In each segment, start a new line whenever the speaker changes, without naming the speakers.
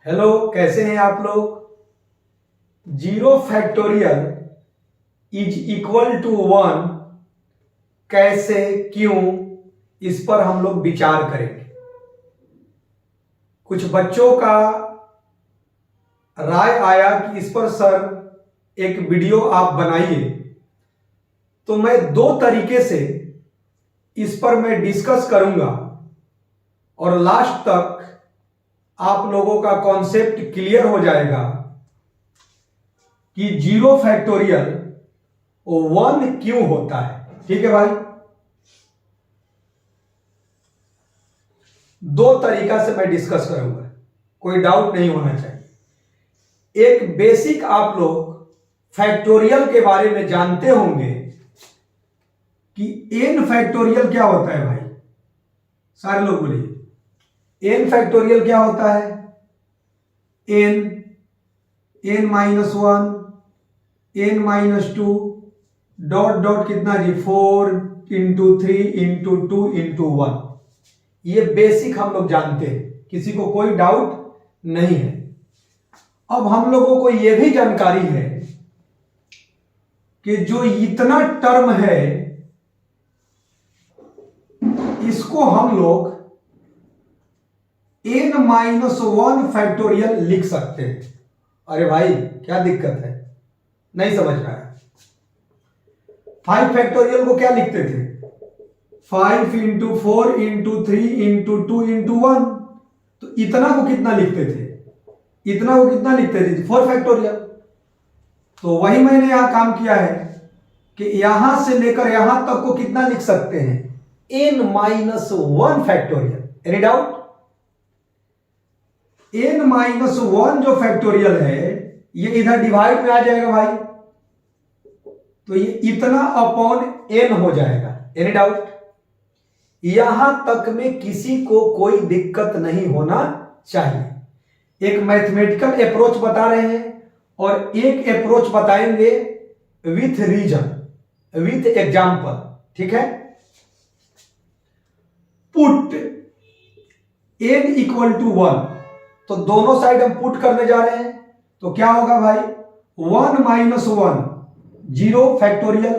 Hello, कैसे हैं आप लोग। Zero factorial is equal to one, कैसे, क्यों, इस पर हम लोग विचार करेंगे। कुछ बच्चों का राय आया कि इस पर सर एक वीडियो आप बनाइए, तो मैं दो तरीके से इस पर मैं डिस्कस करूंगा और लास्ट तक आप लोगों का कॉन्सेप्ट क्लियर हो जाएगा कि जीरो फैक्टोरियल वन क्यों होता है। ठीक है भाई, दो तरीका से मैं डिस्कस करूंगा, कोई डाउट नहीं होना चाहिए। एक बेसिक आप लोग फैक्टोरियल के बारे में जानते होंगे कि एन फैक्टोरियल क्या होता है भाई, सारे लोग बोलिए। एन फैक्टोरियल क्या होता है? N minus one, n minus two, dot dot कितना जी, 4 इंटू 3 इंटू 2 इंटू 1। ये बेसिक हम लोग जानते हैं, किसी को कोई डाउट नहीं है। अब हम लोगों को यह भी जानकारी है कि जो इतना टर्म है इसको हम लोग एन माइनस वन फैक्टोरियल लिख सकते हैं। अरे भाई क्या दिक्कत है, नहीं समझ रहा है। 5 फैक्टोरियल को क्या लिखते थे? 5 इंटू 4 इंटू 3 इंटू 2 इंटू 1। तो इतना को कितना लिखते थे? इतना को कितना लिखते थे? 4 फैक्टोरियल। तो वही मैंने यहां काम किया है कि यहां से लेकर यहां तक को कितना लिख सकते हैं? N minus one factorial. Any doubt? N minus one जो फैक्टोरियल है ये इधर डिवाइड में आ जाएगा भाई, तो ये इतना अपॉन एन हो जाएगा। Any doubt? यहां तक में किसी को कोई दिक्कत नहीं होना चाहिए। एक मैथमेटिकल अप्रोच बता रहे हैं और एक अप्रोच बताएंगे विथ रीजन, विथ एग्जाम्पल। ठीक है? Put n equal to one, तो दोनों साइड हम पुट करने जा रहे हैं, तो क्या होगा भाई? 1 माइनस वन, 0 फैक्टोरियल,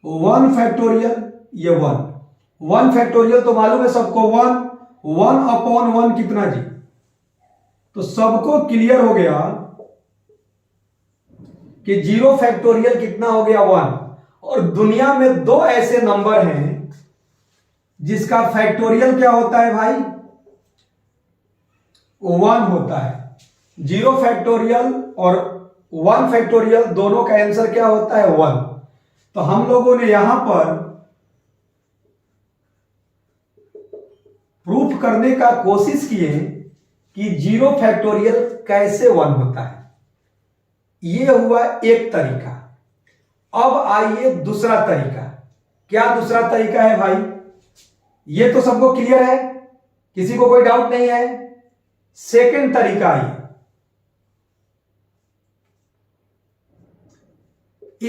1 फैक्टोरियल, ये 1 फैक्टोरियल तो मालूम है सबको, 1 अपॉन 1 कितना जी? तो सबको क्लियर हो गया कि 0 फैक्टोरियल कितना हो गया? 1। और दुनिया में दो ऐसे नंबर हैं जिसका फैक्टोरियल क्या होता है भाई? 1 होता है। 0 फैक्टोरियल और 1 फैक्टोरियल दोनों का आंसर क्या होता है? 1। तो हम लोगों ने यहां पर प्रूफ करने का कोशिश किए कि 0 फैक्टोरियल कैसे 1 होता है। यह हुआ एक तरीका। अब आइए दूसरा तरीका। क्या दूसरा तरीका है भाई? यह तो सबको क्लियर है, किसी को कोई डाउट नहीं है। सेकंड तरीका आइए।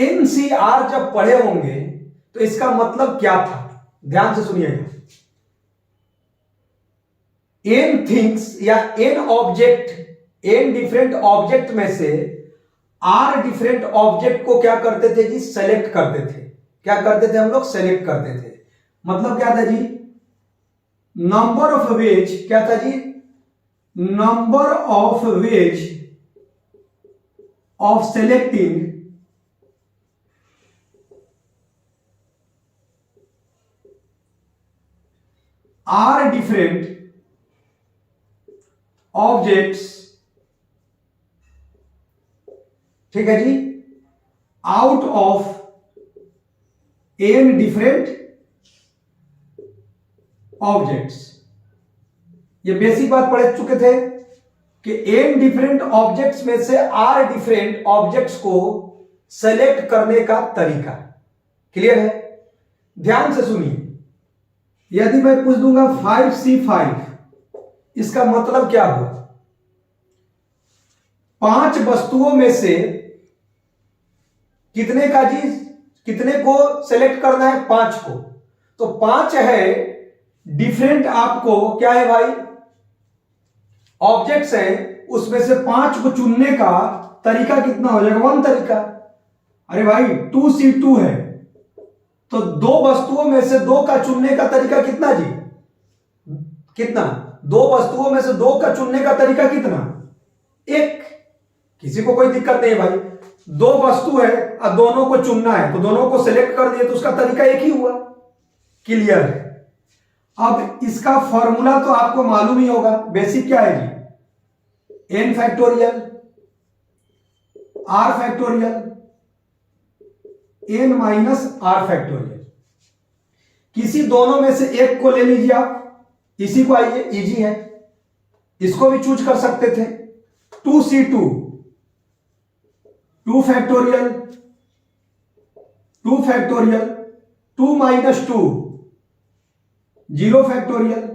एनसीआर जब पढ़े होंगे तो इसका मतलब क्या था, ध्यान से सुनिएगा। एन थिंग्स या n object, n different object में से आर डिफरेंट ऑब्जेक्ट को क्या करते थे जी? सेलेक्ट करते थे। क्या करते थे हम लोग? सेलेक्ट करते थे। मतलब क्या था जी? नंबर ऑफ वेज, क्या था जी? Number of ways of selecting are different objects, ठीक है जी, out of N different objects. ये बेसिक बात पढ़ चुके थे कि एन डिफरेंट ऑब्जेक्ट्स में से आर डिफरेंट ऑब्जेक्ट्स को सेलेक्ट करने का तरीका। क्लियर है? ध्यान से सुनिए। यदि मैं पूछ दूंगा 5C5, इसका मतलब क्या हुआ? 5 वस्तुओं में से कितने का जी, कितने को सेलेक्ट करना है? 5 को। तो 5 है डिफरेंट, आपको क्या है भाई? ऑब्जेक्ट्स हैं, उसमें से 5 को चुनने का तरीका कितना हो जाएगा? 1 तरीका। अरे भाई 2C2 है, तो 2 वस्तुओं में से 2 का चुनने का तरीका कितना जी? कितना? 2 वस्तुओं में से 2 का चुनने का तरीका कितना? 1। किसी को कोई दिक्कत नहीं है भाई, 2 वस्तु है और दोनों को चुनना है, तो दोनों को सिलेक्ट कर दिए तो उसका तरीका एक ही हुआ। क्लियर है? अब इसका फॉर्मूला तो आपको मालूम ही होगा। बेसिक क्या है जी? n factorial r factorial n minus r factorial. किसी दोनों में से एक को ले लीजिए आप, इसी को आइए, इजी है, इसको भी चूज कर सकते थे। 2C2 2 factorial 2 factorial 2 minus 2 0 factorial.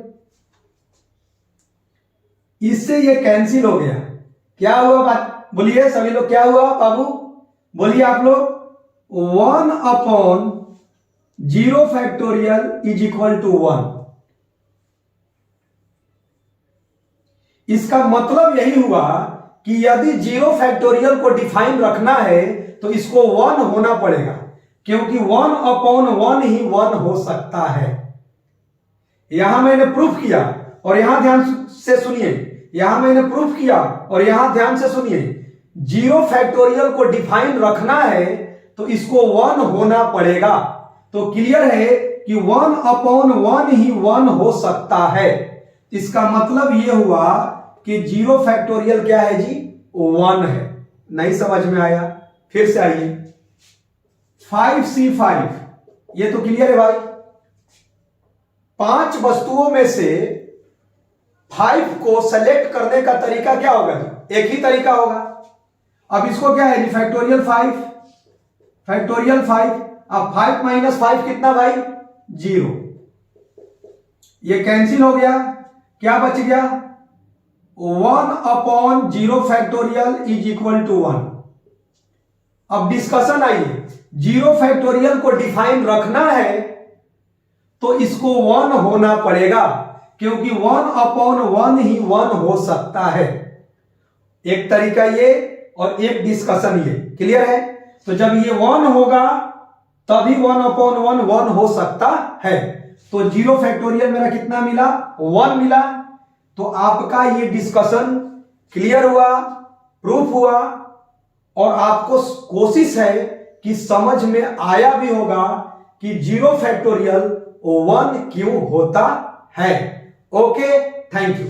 इससे ये कैंसिल हो गया। क्या हुआ बात? बोलिए सभी लोग, क्या हुआ बाबू? बोलिए आप लोग। 1/0 फैक्टोरियल इज इक्वल टू 1। इसका मतलब यही हुआ कि यदि 0 फैक्टोरियल को डिफाइन रखना है तो इसको 1 होना पड़ेगा, क्योंकि 1/1 ही 1 हो सकता है। यहां मैंने प्रूफ किया और यहां ध्यान से सुनिए, यहां मैंने प्रूफ किया और यहां ध्यान से सुनिए। 0 फैक्टोरियल को डिफाइन रखना है तो इसको 1 होना पड़ेगा। तो क्लियर है कि 1/1 ही 1 हो सकता है। इसका मतलब यह हुआ कि 0 फैक्टोरियल क्या है जी? 1 है। नहीं समझ में आया? फिर से आइए। 5C5, ये तो क्लियर है भाई। 5 वस्तुओं में से 5 को सेलेक्ट करने का तरीका क्या होगा जी? एक ही तरीका होगा। अब इसको क्या है? Factorial 5 factorial 5। अब 5 माइनस 5 कितना भाई? 0। ये कैंसिल हो गया। क्या बच गया? 1/0 फैक्टोरियल इज इक्वल टू 1। अब डिस्कशन आइए। 0 फैक्टोरियल को डिफाइन रखना है तो इसको 1 होना पड़ेगा, क्योंकि 1/1 ही 1 हो सकता है। एक तरीका ये और एक डिस्कशन ये। क्लियर है? तो जब ये 1 होगा तभी 1/1 1 हो सकता है। तो 0 फैक्टोरियल मेरा कितना मिला? 1 मिला। तो आपका ये डिस्कशन क्लियर हुआ, प्रूफ हुआ, और आपको कोशिश है कि समझ में आया भी होगा कि 0 फैक्टोरियल 1 क्यों होता है। Okay, thank you.